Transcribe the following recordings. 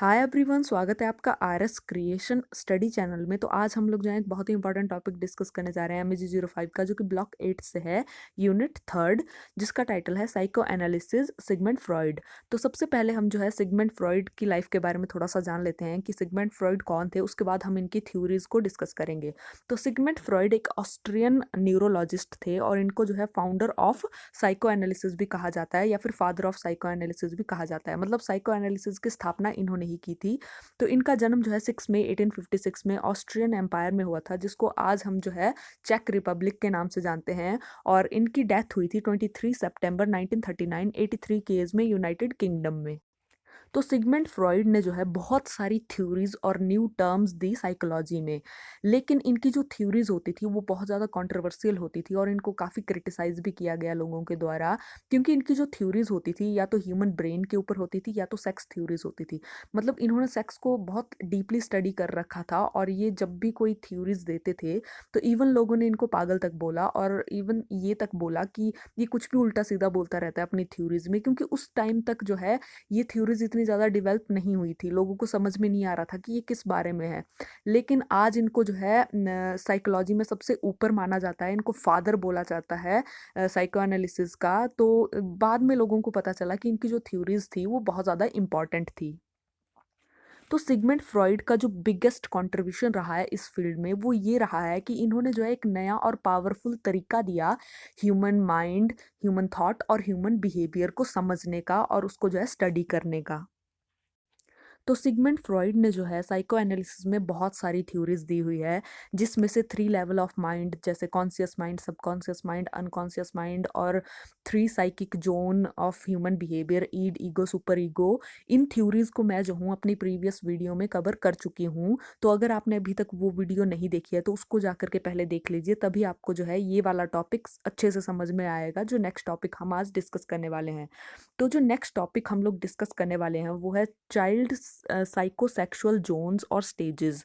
Hi everyone, स्वागत है आपका आरएस क्रिएशन स्टडी चैनल में। तो आज हम लोग जो है एक बहुत ही इंपॉर्टेंट टॉपिक डिस्कस करने जा रहे हैं MG05 का, जो कि ब्लॉक 8 से है, यूनिट थर्ड, जिसका टाइटल है साइको एनालिसिस सिगमंड फ्रॉइड। तो सबसे पहले हम जो है सिगमंड फ्रॉइड की लाइफ के बारे में थोड़ा सा जान लेते हैं कि सिगमंड फ्रॉइड कौन थे। उसके बाद हम इनकी थ्योरीज को डिस्कस करेंगे। तो सिगमंड फ्रॉइड एक ऑस्ट्रियन न्यूरोलॉजिस्ट थे और इनको जो है फाउंडर ऑफ साइको एनालिसिस भी कहा जाता है या फिर फादर ऑफ साइको एनालिसिस भी कहा जाता है। मतलब साइको एनालिसिस की स्थापना इन्होंने ही की थी। तो इनका जन्म जो है 6 मई 1856 में ऑस्ट्रियन एम्पायर में हुआ था, जिसको आज हम जो है चेक रिपब्लिक के नाम से जानते हैं। और इनकी डेथ हुई थी 23 सितंबर 1939 83 की एज में, यूनाइटेड किंगडम में। तो सिगमंड फ्रॉइड ने जो है बहुत सारी थ्योरीज और न्यू टर्म्स दी साइकोलॉजी में। लेकिन इनकी जो थ्योरीज होती थी वो बहुत ज़्यादा कंट्रोवर्शियल होती थी और इनको काफ़ी क्रिटिसाइज भी किया गया लोगों के द्वारा, क्योंकि इनकी जो थ्योरीज होती थी या तो ह्यूमन ब्रेन के ऊपर होती थी या तो सेक्स थ्योरीज होती थी। मतलब इन्होंने सेक्स को बहुत डीपली स्टडी कर रखा था और ये जब भी कोई थ्योरीज देते थे तो इवन लोगों ने इनको पागल तक बोला, और इवन ये तक बोला कि ये कुछ भी उल्टा सीधा बोलता रहता है अपनी थ्योरीज में, क्योंकि उस टाइम तक जो है ये थ्योरीज इतनी ज़्यादा डेवलप नहीं हुई थी, लोगों को समझ में नहीं आ रहा था कि ये किस बारे में है। लेकिन आज इनको जो है साइकोलॉजी में सबसे ऊपर माना जाता है, इनको फादर बोला जाता है साइको एनालिसिस का। तो बाद में लोगों को पता चला कि इनकी जो थ्योरीज थी वो बहुत ज़्यादा इंपॉर्टेंट थी। तो सिगमंड फ्रॉइड का जो बिगेस्ट कंट्रीब्यूशन रहा है इस फील्ड में वो ये रहा है कि इन्होंने जो है एक नया और पावरफुल तरीका दिया ह्यूमन माइंड, ह्यूमन थॉट और ह्यूमन बिहेवियर को समझने का और उसको जो है स्टडी करने का। तो सिगमंड फ्रॉइड ने जो है साइको एनालिसिस में बहुत सारी थ्योरीज दी हुई है, जिसमें से 3 लेवल ऑफ माइंड, जैसे conscious mind, subconscious mind, unconscious mind, और 3 psychic zone of human behaviour, id, ego, super ego. इन थ्योरीज को मैं जो हूँ अपनी प्रीवियस वीडियो में कवर कर चुकी हूँ। तो अगर आपने अभी तक वो वीडियो नहीं देखी है तो उसको जाकर के पहले देख लीजिए, तभी आपको जो है ये वाला टॉपिक अच्छे से समझ में आएगा, जो नेक्स्ट टॉपिक हम आज डिस्कस करने वाले हैं। तो जो नेक्स्ट टॉपिक हम लोग डिस्कस करने वाले हैं वो है चाइल्ड साइकोसेक्सुअल जोन्स और स्टेजेस।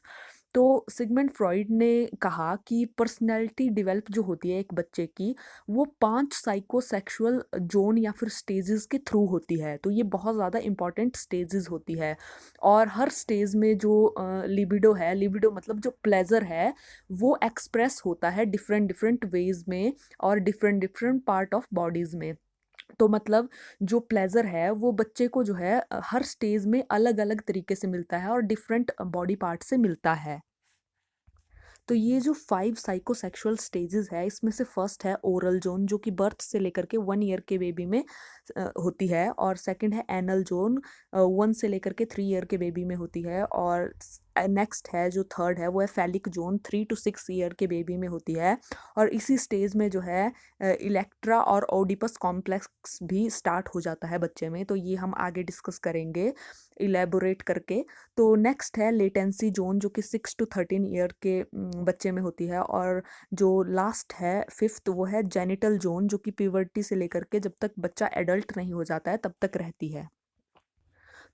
तो सिगमंड फ्रॉइड ने कहा कि पर्सनैलिटी डेवलप जो होती है एक बच्चे की, वो 5 साइकोसेक्सुअल जोन या फिर स्टेजेस के थ्रू होती है। तो ये बहुत ज़्यादा इंपॉर्टेंट स्टेजेस होती है। और हर स्टेज में जो लिबिडो है, लिबिडो मतलब जो प्लेजर है, वो एक्सप्रेस होता है डिफरेंट डिफरेंट वेज में और different different part of bodies में। तो मतलब जो प्लेज़र है वो बच्चे को जो है हर स्टेज में अलग-अलग तरीके से मिलता है और डिफरेंट बॉडी पार्ट से मिलता है। तो ये जो 5 साइकोसेक्सुअल स्टेजेस है, इसमें से फर्स्ट है ओरल जोन, जो कि बर्थ से लेकर के 1 ईयर के बेबी में होती है। और सेकंड है एनल जोन, 1 से लेकर के 3 ईयर के बेबी में होती है। और नेक्स्ट है जो थर्ड है वो है फैलिक जोन, 3 to 6 ईयर के बेबी में होती है। और इसी स्टेज में जो है इलेक्ट्रा और ओडिपस कॉम्प्लेक्स भी स्टार्ट हो जाता है बच्चे में। तो ये हम आगे डिस्कस करेंगे इलेबोरेट करके। तो नेक्स्ट है लेटेंसी जोन, जो कि 6 to 13 ईयर के बच्चे में होती है। और जो लास्ट है फिफ्थ, वो है जेनिटल जोन, जो कि प्यूबर्टी से लेकर के जब तक बच्चा एडल्ट नहीं हो जाता है तब तक रहती है।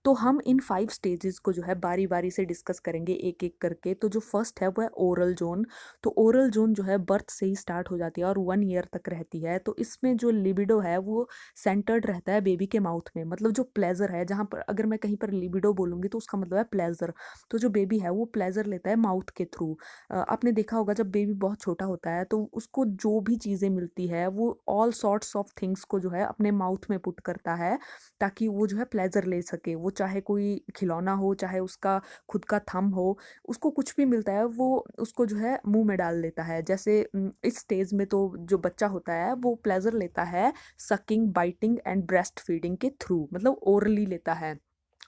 तो हम इन 5 स्टेजेस को जो है बारी बारी से डिस्कस करेंगे एक एक करके। तो जो फर्स्ट है वो है ओरल जोन। तो ओरल जोन जो है बर्थ से ही स्टार्ट हो जाती है और 1 ईयर तक रहती है। तो इसमें जो लिबिडो है वो सेंटर्ड रहता है बेबी के माउथ में। मतलब जो प्लेजर है, जहाँ पर अगर मैं कहीं पर लिबिडो बोलूंगी तो उसका मतलब है प्लेजर। तो जो बेबी है वो प्लेजर लेता है माउथ के थ्रू। आपने देखा होगा जब बेबी बहुत छोटा होता है तो उसको जो भी चीज़ें मिलती है वो ऑल सॉर्ट्स ऑफ थिंग्स को जो है अपने माउथ में पुट करता है, ताकि वो जो है प्लेजर ले सके। वो चाहे कोई खिलौना हो, चाहे उसका खुद का थंब हो, उसको कुछ भी मिलता है वो उसको जो है मुंह में डाल देता है। जैसे इस स्टेज में तो जो बच्चा होता है वो प्लेजर लेता है sucking, biting and breast feeding के थ्रू, मतलब ओरली लेता है।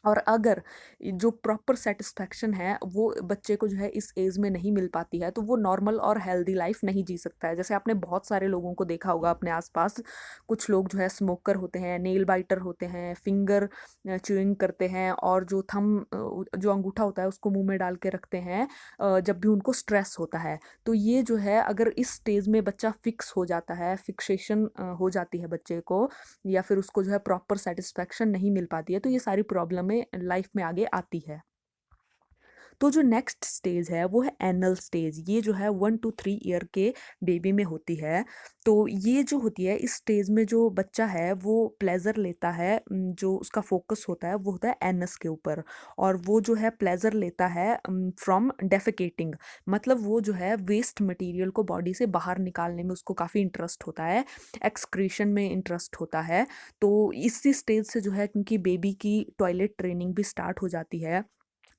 और अगर जो प्रॉपर सेटिस्फैक्शन है वो बच्चे को जो है इस एज में नहीं मिल पाती है तो वो नॉर्मल और हेल्दी लाइफ नहीं जी सकता है। जैसे आपने बहुत सारे लोगों को देखा होगा अपने आसपास, कुछ लोग जो है स्मोकर होते हैं, नेल बाइटर होते हैं, फिंगर च्यूइंग करते हैं, और जो जो अंगूठा होता है उसको मुंह में डाल के रखते हैं जब भी उनको स्ट्रेस होता है। तो ये जो है अगर इस स्टेज में बच्चा फिक्स हो जाता है, फिक्सेशन हो जाती है बच्चे को, या फिर उसको जो है प्रॉपर सेटिस्फैक्शन नहीं मिल पाती है, तो ये सारी प्रॉब्लमें लाइफ में आगे आती है। तो जो नेक्स्ट स्टेज है वो है एनल स्टेज। ये जो है 1 to 3 ईयर के बेबी में होती है। तो ये जो होती है इस स्टेज में जो बच्चा है वो प्लेजर लेता है, जो उसका फोकस होता है वो होता है एनस के ऊपर। और वो जो है प्लेजर लेता है फ्रॉम डेफिकेटिंग, मतलब वो जो है वेस्ट मटेरियल को बॉडी से बाहर निकालने में उसको काफ़ी इंटरेस्ट होता है, एक्सक्रीशन में इंटरेस्ट होता है। तो इसी स्टेज से जो है क्योंकि बेबी की टॉयलेट ट्रेनिंग भी स्टार्ट हो जाती है,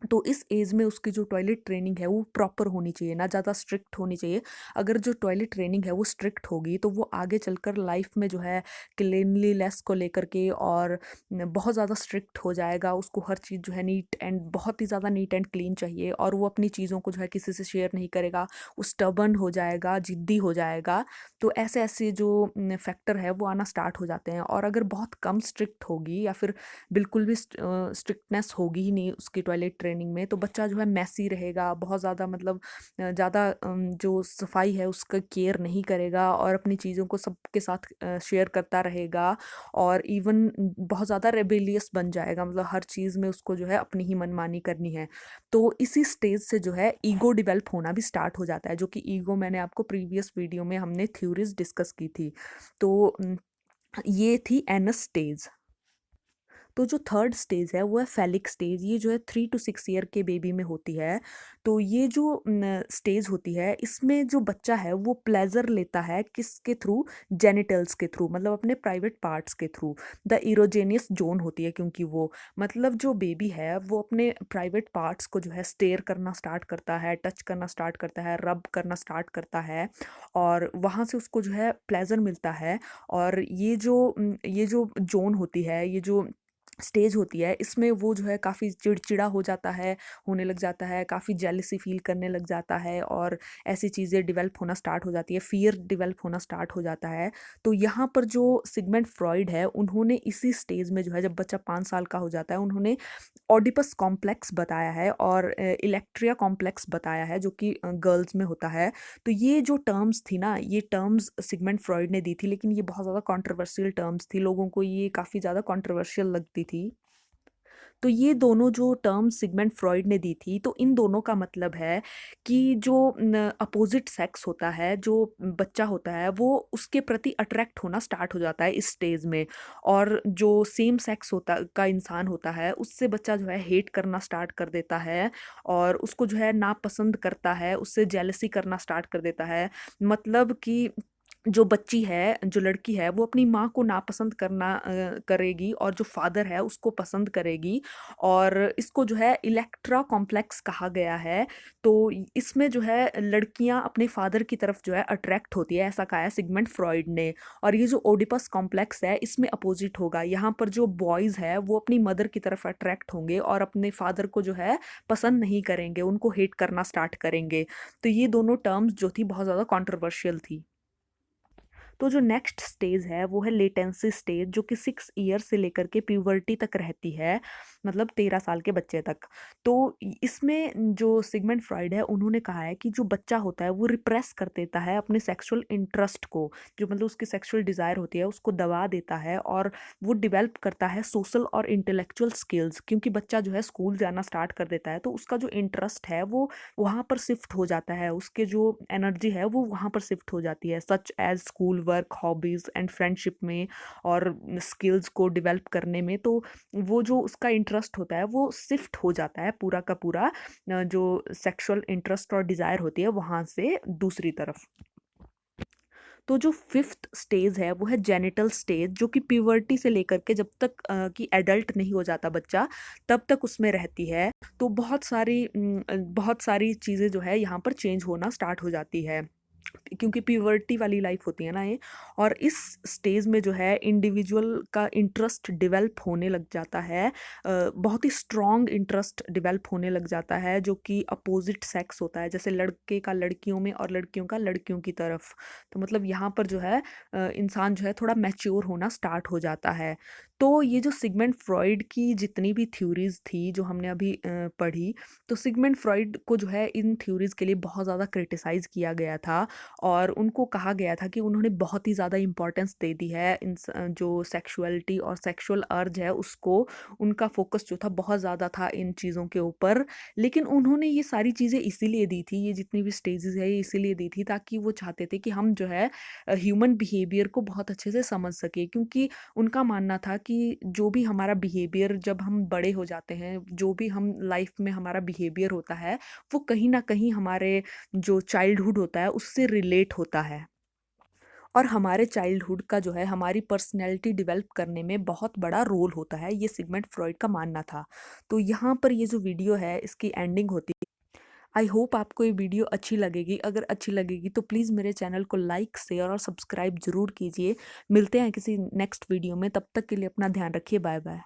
तो इस एज में उसकी जो टॉयलेट ट्रेनिंग है वो प्रॉपर होनी चाहिए, ना ज़्यादा स्ट्रिक्ट होनी चाहिए। अगर जो टॉयलेट ट्रेनिंग है वो स्ट्रिक्ट होगी तो वो आगे चलकर लाइफ में जो है क्लीनलीनेस को लेकर के और बहुत ज़्यादा स्ट्रिक्ट हो जाएगा। उसको हर चीज़ जो है नीट एंड बहुत ही ज़्यादा नीट एंड क्लीन चाहिए, और वो अपनी चीज़ों को जो है किसी से शेयर नहीं करेगा। वो स्टबर्न हो जाएगा, जिद्दी हो जाएगा। तो ऐसे ऐसे जो फैक्टर है वो आना स्टार्ट हो जाते हैं। और अगर बहुत कम स्ट्रिक्ट होगी या फिर बिल्कुल भी स्ट्रिक्टनेस होगी ही नहीं उसकी टॉयलेट ट्रेनिंग में, तो बच्चा जो है मैसी रहेगा बहुत ज़्यादा, मतलब ज़्यादा जो सफाई है उसका केयर नहीं करेगा और अपनी चीज़ों को सबके साथ शेयर करता रहेगा। और इवन बहुत ज़्यादा रेबेलियस बन जाएगा, मतलब हर चीज़ में उसको जो है अपनी ही मनमानी करनी है। तो इसी स्टेज से जो है ईगो डेवलप होना भी स्टार्ट हो जाता है, जो कि ईगो मैंने आपको प्रीवियस वीडियो में हमने थ्योरीज डिस्कस की थी। तो ये थी एनस स्टेज। तो जो थर्ड स्टेज है वो है फेलिक स्टेज। ये जो है 3 to 6 ईयर के बेबी में होती है। तो ये जो स्टेज होती है इसमें जो बच्चा है वो प्लेजर लेता है किसके थ्रू, जेनिटल्स के थ्रू, मतलब अपने प्राइवेट पार्ट्स के थ्रू। द इरोजेनियस जोन होती है क्योंकि वो, मतलब जो बेबी है वो अपने प्राइवेट पार्ट्स को जो है स्टेयर करना स्टार्ट करता है, टच करना स्टार्ट करता है, रब करना स्टार्ट करता है, और वहाँ से उसको जो है प्लेजर मिलता है। और ये जो जोन होती है, ये जो स्टेज होती है, इसमें वो जो है काफ़ी चिड़चिड़ा हो जाता है, होने लग जाता है, काफ़ी जेलसी फील करने लग जाता है, और ऐसी चीज़ें डेवलप होना स्टार्ट हो जाती है, फियर डेवलप होना स्टार्ट हो जाता है। तो यहाँ पर जो सिगमंड फ्रॉइड है उन्होंने इसी स्टेज में जो है जब बच्चा 5 साल का हो जाता है उन्होंने ओडिपस कॉम्प्लेक्स बताया है और इलेक्ट्रिया कॉम्प्लेक्स बताया है, जो कि गर्ल्स में होता है। तो ये जो टर्म्स थी ना, ये टर्म्स सिगमंड फ्रॉइड ने दी थी, लेकिन ये बहुत ज़्यादा कंट्रोवर्शियल टर्म्स थी, लोगों को ये काफ़ी ज़्यादा कंट्रोवर्शियल लगती थी। तो ये दोनों जो टर्म सिगमंड फ्रॉइड ने दी थी, तो इन दोनों का मतलब है कि जो अपोजिट सेक्स होता है, जो बच्चा होता है वो उसके प्रति अट्रैक्ट होना स्टार्ट हो जाता है इस स्टेज में। और जो सेम सेक्स होता का इंसान होता है उससे बच्चा जो है हेट करना स्टार्ट कर देता है, और उसको जो है नापसंद करता है, उससे जेलसी करना स्टार्ट कर देता है। मतलब कि जो बच्ची है, जो लड़की है, वो अपनी माँ को नापसंद करेगी और जो फादर है उसको पसंद करेगी। और इसको जो है इलेक्ट्रा कॉम्प्लेक्स कहा गया है। तो इसमें जो है लड़कियां अपने फादर की तरफ जो है अट्रैक्ट होती है, ऐसा कहा है सिगमंड फ्रॉइड ने। और ये जो ओडिपस कॉम्प्लेक्स है इसमें अपोजिट होगा, यहाँ पर जो बॉयज है वो अपनी मदर की तरफ अट्रैक्ट होंगे और अपने फादर को जो है पसंद नहीं करेंगे, उनको हेट करना स्टार्ट करेंगे। तो ये दोनों टर्म्स जो थी बहुत ज़्यादा कॉन्ट्रोवर्शियल थी। तो जो नेक्स्ट स्टेज है वो है लेटेंसी स्टेज, जो कि 6 ईयर से लेकर के प्यूबर्टी तक रहती है, मतलब 13 साल के बच्चे तक। तो इसमें जो सिगमंड फ्रॉइड है उन्होंने कहा है कि जो बच्चा होता है वो रिप्रेस कर देता है अपने सेक्सुअल इंटरेस्ट को, जो मतलब उसकी सेक्सुअल डिज़ायर होती है उसको दबा देता है, और वो डेवलप करता है सोशल और इंटेलेक्चुअल स्किल्स। क्योंकि बच्चा जो है स्कूल जाना स्टार्ट कर देता है तो उसका जो इंटरेस्ट है वो वहाँ पर शिफ्ट हो जाता है, उसके जो एनर्जी है वो वहाँ पर शिफ्ट हो जाती है, such as school work, hobbies and friendship में और स्किल्स को डेवलप करने में। तो वो जो उसका इंटरेस्ट होता है वो शिफ्ट हो जाता है पूरा का पूरा, जो सेक्सुअल इंटरेस्ट और डिज़ायर होती है वहाँ से दूसरी तरफ। तो जो फिफ्थ स्टेज है वो है जेनिटल स्टेज, जो कि प्यूबर्टी से लेकर के जब तक कि एडल्ट नहीं हो जाता बच्चा तब तक उसमें रहती है। तो बहुत सारी चीज़ें जो है यहाँ पर चेंज होना स्टार्ट हो जाती है, क्योंकि प्यूबर्टी वाली लाइफ होती है ना ये। और इस स्टेज में जो है इंडिविजुअल का इंटरेस्ट डेवलप होने लग जाता है, बहुत ही स्ट्रॉन्ग इंटरेस्ट डेवलप होने लग जाता है, जो कि अपोजिट सेक्स होता है, जैसे लड़के का लड़कियों में और लड़कियों का लड़कियों की तरफ। तो मतलब यहाँ पर जो है इंसान जो है थोड़ा मैच्योर होना स्टार्ट हो जाता है। तो ये जो सिगमंड फ्रॉइड की जितनी भी थ्योरीज़ थी जो हमने अभी पढ़ी, तो सिगमंड फ्रॉइड को जो है इन थ्योरीज़ के लिए बहुत ज़्यादा क्रिटिसाइज़ किया गया था और उनको कहा गया था कि उन्होंने बहुत ही ज़्यादा इम्पोर्टेंस दे दी है जो सेक्सुअलिटी और सेक्सुअल अर्ज है उसको, उनका फ़ोकस जो था बहुत ज़्यादा था इन चीज़ों के ऊपर। लेकिन उन्होंने ये सारी चीज़ें इसीलिए दी थी, ये जितनी भी स्टेजेज़ है ये इसीलिए दी थी ताकि वो चाहते थे कि हम जो है ह्यूमन बिहेवियर को बहुत अच्छे से समझ सकें, क्योंकि उनका मानना था कि जो भी हमारा बिहेवियर जब हम बड़े हो जाते हैं, जो भी हम लाइफ में हमारा बिहेवियर होता है, वो कहीं न कहीं हमारे जो चाइल्डहुड होता है उससे रिलेट होता है। और हमारे चाइल्डहुड का जो है हमारी पर्सनैलिटी डेवलप करने में बहुत बड़ा रोल होता है, ये सिगमंड फ्रॉइड का मानना था। तो यहाँ पर ये जो वीडियो है इसकी एंडिंग होती है। आई होप आपको ये वीडियो अच्छी लगेगी। अगर अच्छी लगेगी तो प्लीज़ मेरे चैनल को लाइक, शेयर और सब्सक्राइब ज़रूर कीजिए। मिलते हैं किसी नेक्स्ट वीडियो में, तब तक के लिए अपना ध्यान रखिए। Bye bye.